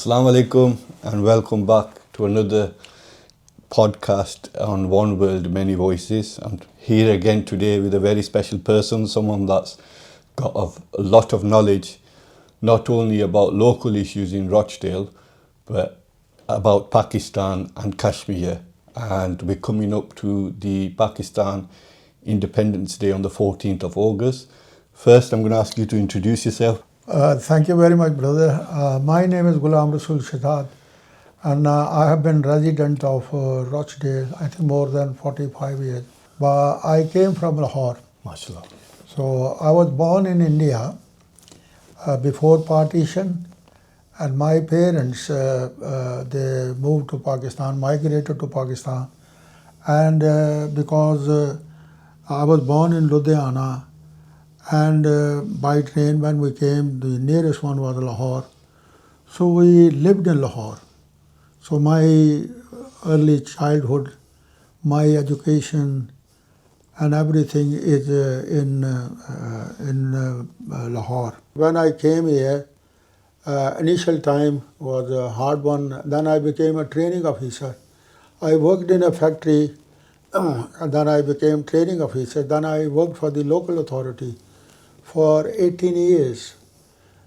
Assalamu alaikum and welcome back to another podcast on One World, Many Voices. I'm here again today with a very special person, someone that's got a lot of knowledge, not only about local issues in Rochdale, but about Pakistan and Kashmir. And we're coming up to the Pakistan Independence Day on the 14th of August. First, I'm going to ask you to introduce yourself. Thank you very much, brother. My name is Ghulam Rasul Shahzad, and I have been resident of Rochdale, I think more than 45 years. But I came from Lahore. MashaAllah. So I was born in India before partition, and my parents, they moved to Pakistan, migrated to Pakistan. And because I was born in Ludhiana, and by train when we came, the nearest one was Lahore. So we lived in Lahore. So my early childhood, my education and everything is in Lahore. When I came here, initial time was a hard one. Then I became a training officer. I worked in a factory, and then I became training officer. Then I worked for the local authority for 18 years.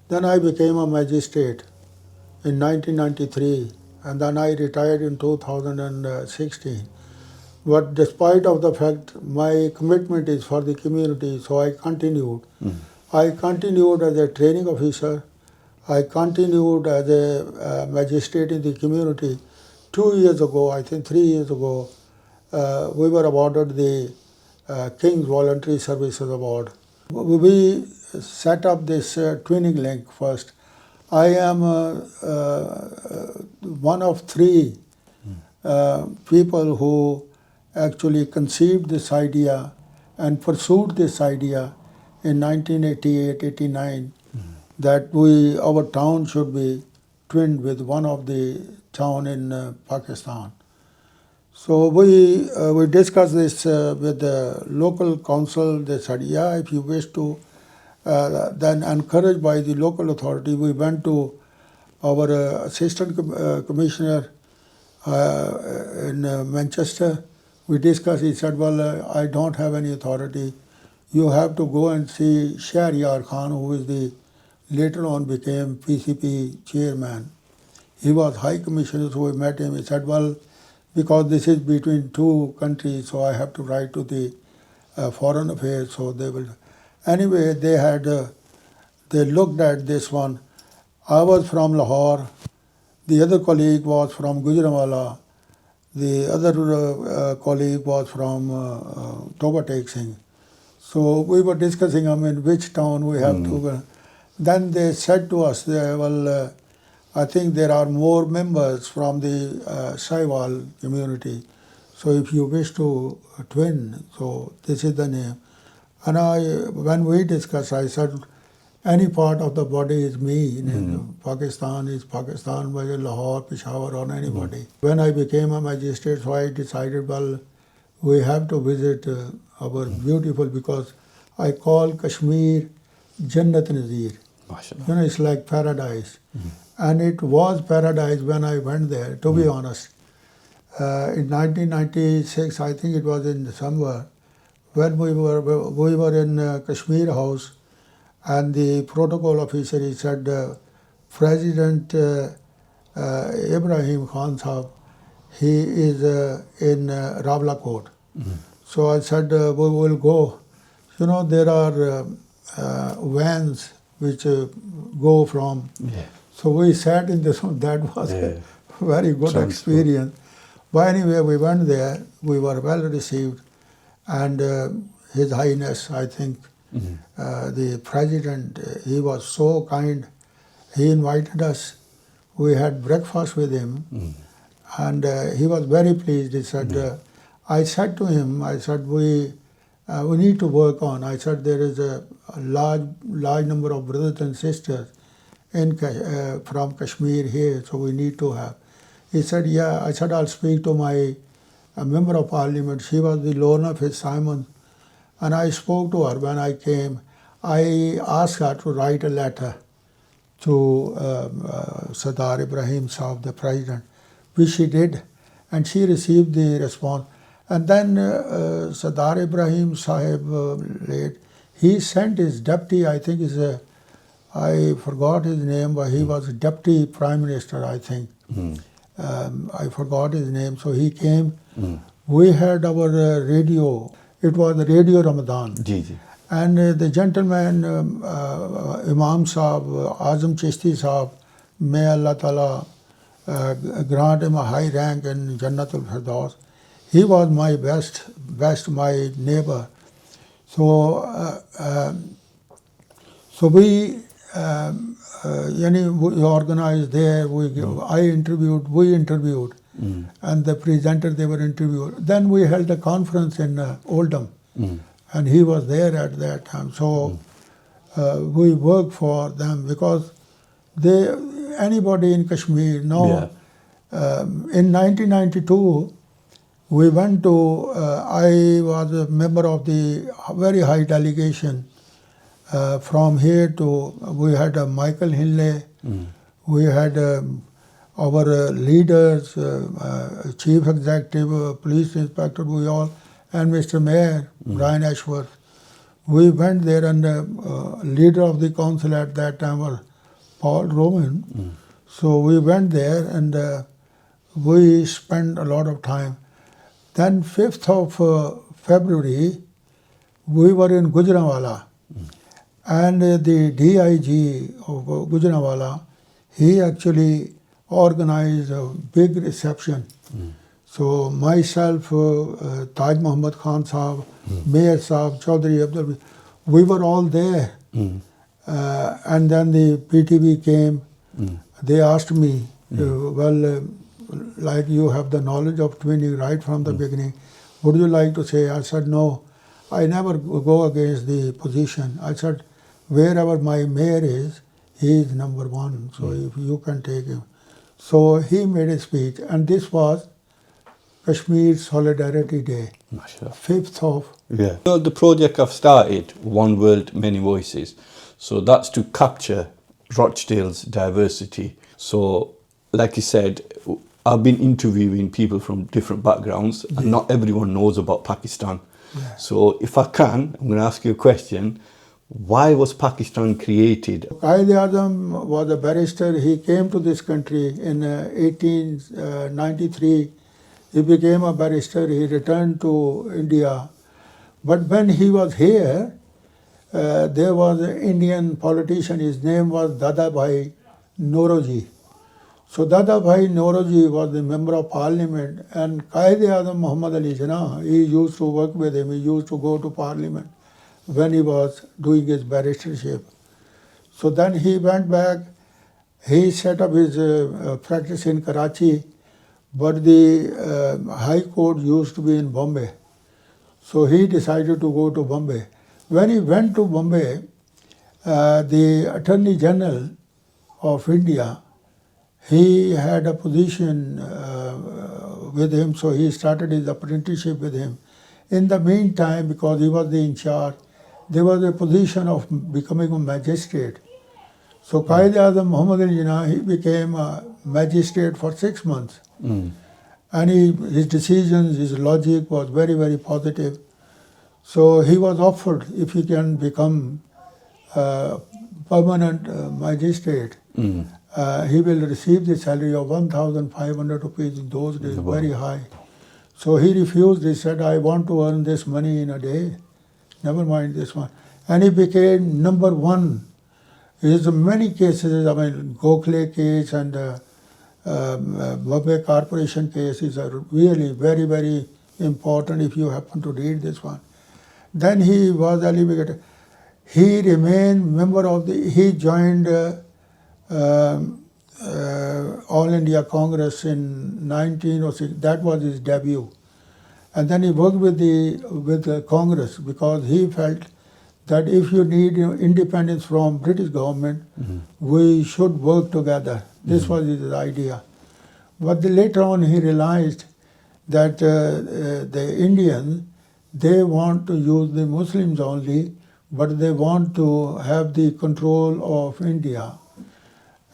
Then I became a magistrate in 1993, and then I retired in 2016. But despite of the fact my commitment is for the community, so I continued. I continued as a training officer. I continued as a magistrate in the community. 2 years ago, I think 3 years ago, we were awarded the King's Voluntary Services Award. We set up this twinning link first. I am one of three people who actually conceived this idea and pursued this idea in 1988-89 that our town should be twinned with one of the town in Pakistan. So we discussed this with the local council. They said, yeah, if you wish to. Then encouraged by the local authority, we went to our assistant commissioner in Manchester. We discussed. He said, well, I don't have any authority. You have to go and see Shahryar Khan, who is later on became PCP chairman. He was High Commissioner, so we met him. He said, well, because this is between two countries, so I have to write to the Foreign Affairs, so they will. Anyway, they looked at this one. I was from Lahore. The other colleague was from Gujranwala. The other colleague was from Toba Tek Singh. So we were discussing, which town we have to go. Then they said to us, well, I think there are more members from the Saiwal community. So if you wish to twin, so this is the name. And when we discussed, I said, any part of the body is me. Pakistan is Pakistan, whether Lahore, Peshawar, or anybody. When I became a magistrate, so I decided, well, we have to visit our beautiful, because I call Kashmir Jannat Nazir. It's like paradise. And it was paradise when I went there, to be honest. In 1996, I think it was in December, when we were in Kashmir House, and the protocol officer, he said, President Ibrahim Khan Sahab, he is in Rawalakot. So I said, we will go. There are vans which go from. So we sat in this one. That was a very good experience. But anyway, we went there. We were well received. And His Highness, I think, the President, he was so kind. He invited us. We had breakfast with him. And he was very pleased. He said, I said to him, we need to work on. I said, there is a large number of brothers and sisters from Kashmir here, so we need to have. He said, yeah. I said, I'll speak to my member of parliament. She was the Lorna Fitzsimons. And I spoke to her when I came. I asked her to write a letter to Sardar Ibrahim Saab, the president, which she did, and she received the response. And then Sardar Ibrahim Sahib late, he sent his deputy, I think I forgot his name, but he was deputy prime minister, I think. I forgot his name. So he came. We had our radio. It was the Radio Ramadan. And the gentleman, Imam Saab, Azam Chishti Saab, may Allah Ta'ala grant him a high rank in Jannatul Firdaus. He was my best, my neighbor. So we organized there, we interviewed, and the presenter, they were interviewed. Then we held a conference in Oldham, and he was there at that time. So we worked for them because anybody in Kashmir, now, in 1992, we went to, I was a member of the very high delegation from here to, we had Michael Hinley, we had our leaders, Chief Executive, Police Inspector, we all, and Mr. Mayor, Brian Ashworth. We went there, and leader of the council at that time was Paul Roman. So we went there, and we spent a lot of time. Then 5th of February, we were in Gujranwala, and the DIG of Gujranwala, he actually organized a big reception. So myself, Taj Muhammad Khan Saab, Mayor Saab, Chaudhry Abdul, we were all there. And then the PTV came, they asked me, like you have the knowledge of twinning right from the beginning, would you like to say? I said, no, I never go against the position. I said, wherever my mayor is, he is number one, so if you can take him. So he made a speech, and this was Kashmir Solidarity Day, 5th of... So the project I've started, One World, Many Voices, so that's to capture Rochdale's diversity. So, like you said, I've been interviewing people from different backgrounds, and not everyone knows about Pakistan. So if I can, I'm going to ask you a question. Why was Pakistan created? Quaid-e-Azam was a barrister. He came to this country in 1893. He became a barrister. He returned to India. But when he was here, there was an Indian politician. His name was Dadabhai Nauroji. So Dadabhai Nauroji was the member of parliament, and Quaid-e-Azam Muhammad Ali Jinnah, he used to work with him. He used to go to parliament when he was doing his barristership. So then he went back. He set up his practice in Karachi, but the High Court used to be in Bombay. So he decided to go to Bombay. When he went to Bombay, the Attorney General of India, he had a position with him, so he started his apprenticeship with him. In the meantime, because he was the in charge, there was a position of becoming a magistrate. So Quaid-e-Azam Muhammad Ali Jinnah, he became a magistrate for 6 months. And his decisions, his logic was very, very positive. So he was offered if he can become a permanent magistrate, he will receive the salary of 1,500 rupees in those days, very high. So he refused. He said, I want to earn this money in a day. Never mind this one. And he became number one. There's many cases, I mean, Gokhale case and Bombay Corporation cases are really very, very important if you happen to read this one. Then he was elevated. He remained member of he joined All India Congress in 1906. That was his debut. And then he worked with the Congress because he felt that if you need independence from British government, we should work together. This was his idea. But later on he realized that the Indians, they want to use the Muslims only, but they want to have the control of India.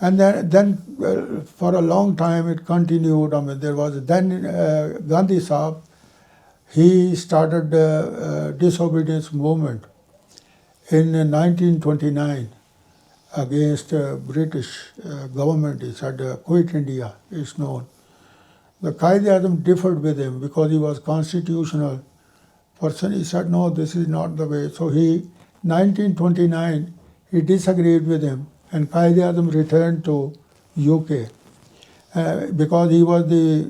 And then for a long time it continued. I mean, there was then Gandhi Sahab, he started disobedience movement in 1929 against British government. He said, quit India, it's known. The Qaid-e-Azam differed with him because he was constitutional person. He said, no, this is not the way. So 1929, he disagreed with him, and Qaid-e-Azam returned to UK because he was the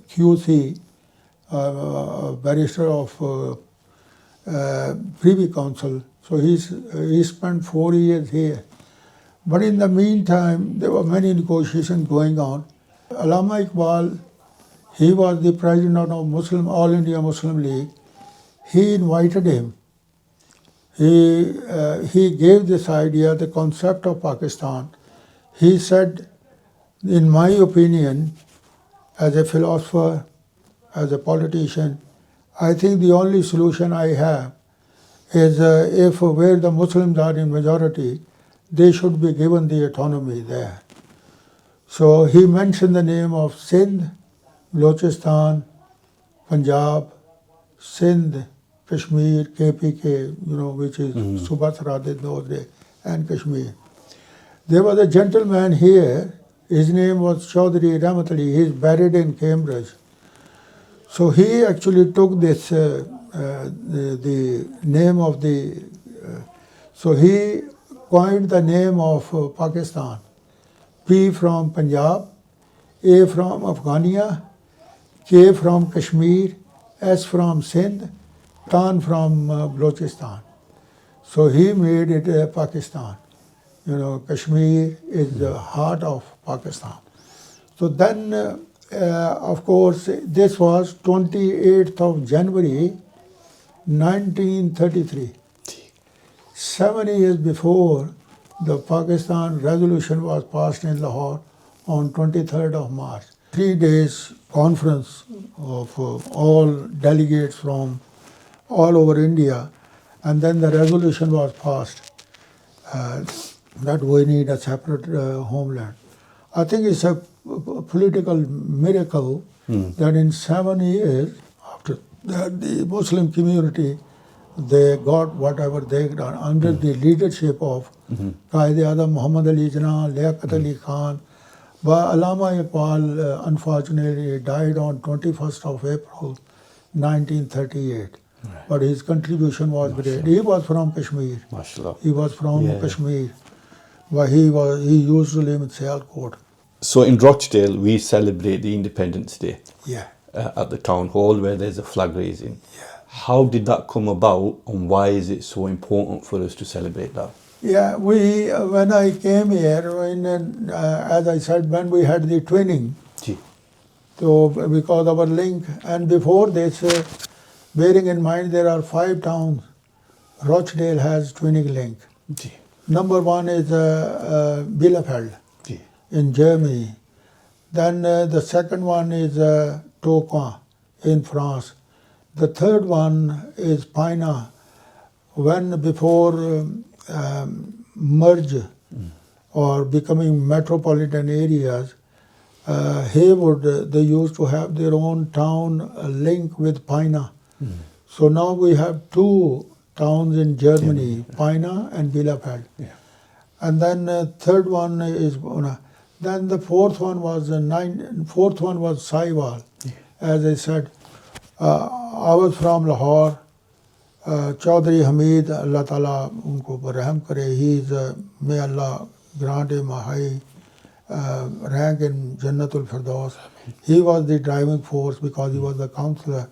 QC, barrister of Privy Council. So he spent 4 years here. But in the meantime, there were many negotiations going on. Allama Iqbal, he was the president of All India Muslim League. He invited him. He gave this idea, the concept of Pakistan. He said, in my opinion, as a philosopher, as a politician, I think the only solution I have is if where the Muslims are in majority, they should be given the autonomy there. So he mentioned the name of Sindh, Balochistan, Punjab, Sindh, Kashmir, KPK, which is Subat Radid those days, and Kashmir. There was a gentleman here, his name was Chaudhry Rahmat Ali, he is buried in Cambridge. So he actually took this, the name of the, so he coined the name of Pakistan. P from Punjab, A from Afghania, K from Kashmir, S from Sindh, Tan from Balochistan. So he made it Pakistan. Kashmir is the heart of Pakistan. So then, of course, this was 28th of January, 1933. 7 years before, the Pakistan resolution was passed in Lahore on 23rd of March. 3 days conference of all delegates from all over India, and then the resolution was passed that we need a separate homeland. I think it's a political miracle that in 7 years after that the Muslim community, they got whatever they got under the leadership of Qaid-e-Azam Muhammad Ali Jinnah, Liaquat Ali Khan. But Allama Iqbal, unfortunately, died on 21st of April, 1938. Right. But his contribution was great. He was from Kashmir. Mashallah. He was from Kashmir. But he used to live in Sialkot. So in Rochdale, we celebrate the Independence Day. Yeah. At the town hall where there's a flag raising. Yeah. How did that come about, and why is it so important for us to celebrate that? Yeah, when I came here, as I said, when we had the twinning, so because our link, and before this, bearing in mind there are 5 towns, Rochdale has twinning link. Number 1 is Bielefeld in Germany. Then the second one is Tourcoing in France. The third one is Pina. When before merge or becoming metropolitan areas, Haywood, they used to have their own town link with Pina. So now we have 2 towns in Germany, Pina and Bielefeld. Yeah. And then third one is Una. Then the fourth one was Sahiwal. Yeah. As I said, I was from Lahore. Chaudhry Hamid, Allah Ta'ala unko barham kare, he is, may Allah grant him a high rank in Jannatul Firdaus. He was the driving force because he was the councillor.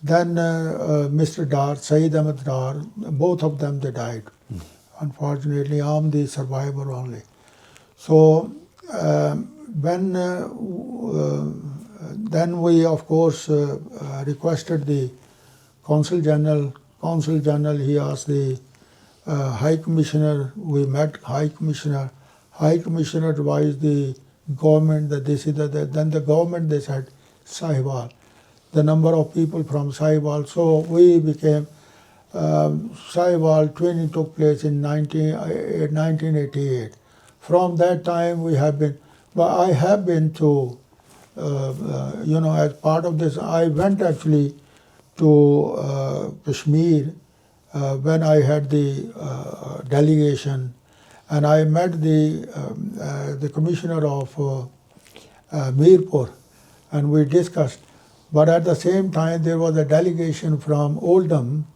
Then Mr. Dar, Saeed Ahmed Dar, both of them they died. Unfortunately, I'm the survivor only. So when then we of course requested the Consul General. Consul General, he asked the High Commissioner, we met High Commissioner. High Commissioner advised the government that this is that. Then the government, they said Sahiwal. The number of people from Sahiwal. So we became Sahiwal. Training took place in 1988. from that time we have been, but I have been to, as part of this, I went actually to Kashmir when I had the delegation, and I met the commissioner of Mirpur, and we discussed. But at the same time, there was a delegation from Oldham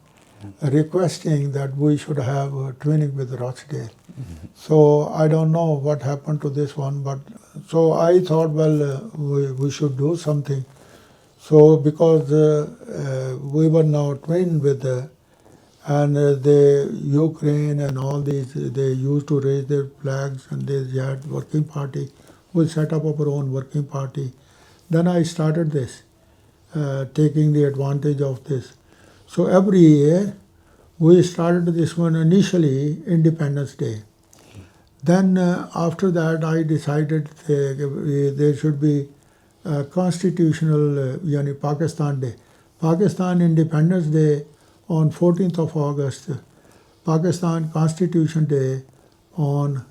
requesting that we should have a training with Rochdale. So I don't know what happened to this one, but so I thought, well, we should do something. So because we were now trained with and the Ukraine and all these, they used to raise their flags and they had working party. We set up our own working party. Then I started this, taking the advantage of this. So every year we started this one initially Independence Day. Then after that I decided there should be constitutional Pakistan Day. Pakistan Independence Day on 14th of August, Pakistan Constitution Day on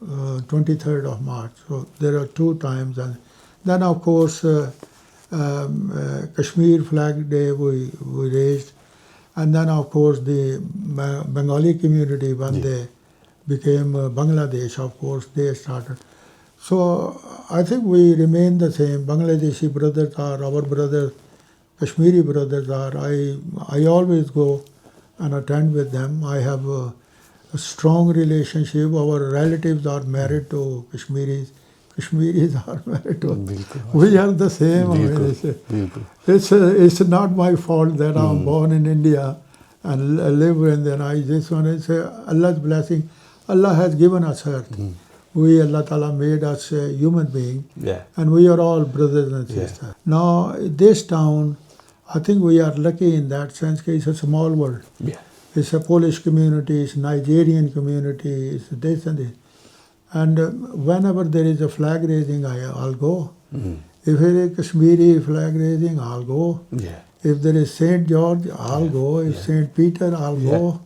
23rd of March. So there are two times. And then of course Kashmir Flag Day we raised. And then of course the Bengali community, when they became Bangladesh, of course they started. So I think we remain the same. Bangladeshi brothers are our brothers, Kashmiri brothers are. I always go and attend with them. I have a strong relationship. Our relatives are married to Kashmiris. Kashmiris are married to us. We are the same. It's not my fault that I'm born in India and live in there. I just want to say Allah's blessing. Allah has given us earth. Allah Ta'ala made us a human being, and we are all brothers and sisters. Now, this town, I think we are lucky in that sense. It's a small world. It's a Polish community, it's a Nigerian community, it's this and this. And whenever there is a flag raising, I'll go. If there is Kashmiri flag raising, I'll go. If there is St. George, I'll go. If St. Peter, I'll go.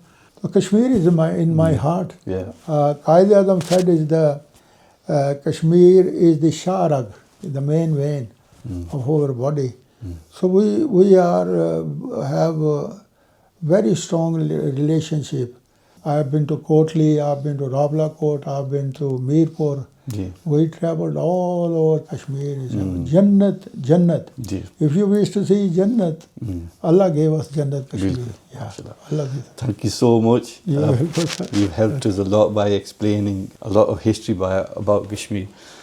Kashmir is in my heart. Qaid Azam said is the Kashmir is the sharag, the main vein of our body. So we have a very strong relationship. I have been to Kotli, I have been to Rabla Kot, I have been to Mirpur. We traveled all over Kashmir. Jannat. If you wish to see Jannat, Allah gave us Jannat Kashmir. Allah Thank you so much. You've helped us a lot by explaining a lot of history about Kashmir.